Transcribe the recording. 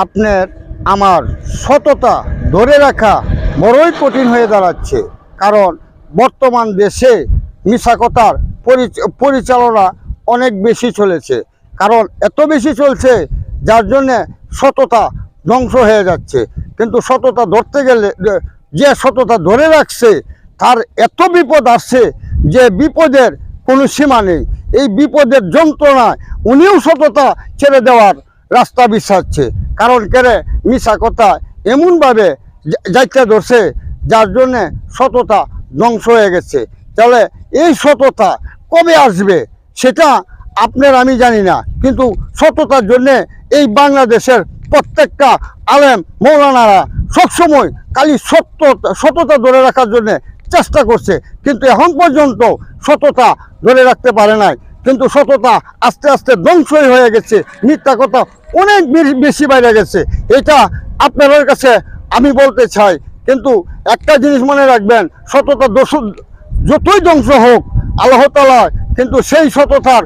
আপনার আমার সততা ধরে রাখা বড়ই কঠিন হয়ে দাঁড়াচ্ছে। কারণ বর্তমান দেশে মিশা কথার পরিচালনা অনেক বেশি চলেছে। কারণ এত বেশি চলছে যার জন্যে সততা ধ্বংস হয়ে যাচ্ছে। কিন্তু সততা ধরতে গেলে যে সততা ধরে রাখছে তার এত বিপদ আসছে যে বিপদের কোনো সীমা নেই। এই বিপদের যন্ত্রণায় উনিও সততা ছেড়ে দেওয়ার রাস্তা বিছাচ্ছে। কারণ কেড়ে মিশা কথা এমনভাবে যাইতে ধরছে যার জন্যে সততা ধ্বংস হয়ে গেছে। তাহলে এই সততা কবে আসবে সেটা আপনার আমি জানি না, কিন্তু সততার জন্যে এই বাংলাদেশের প্রত্যেকটা আলেম মৌলানারা সবসময় খালি সততা ধরে রাখার জন্যে চেষ্টা করছে, কিন্তু এখন পর্যন্ত সততা ধরে রাখতে পারে নাই। কিন্তু সততা আস্তে আস্তে ধ্বংসই হয়ে গেছে, মিথ্যা কথা অনেক বেশি বাইরে গেছে। এটা আপনাদের কাছে আমি বলতে চাই। কিন্তু একটা জিনিস মনে রাখবেন, সততা যতই ধ্বংস হোক আল্লাহ তাআলা কিন্তু সেই সততার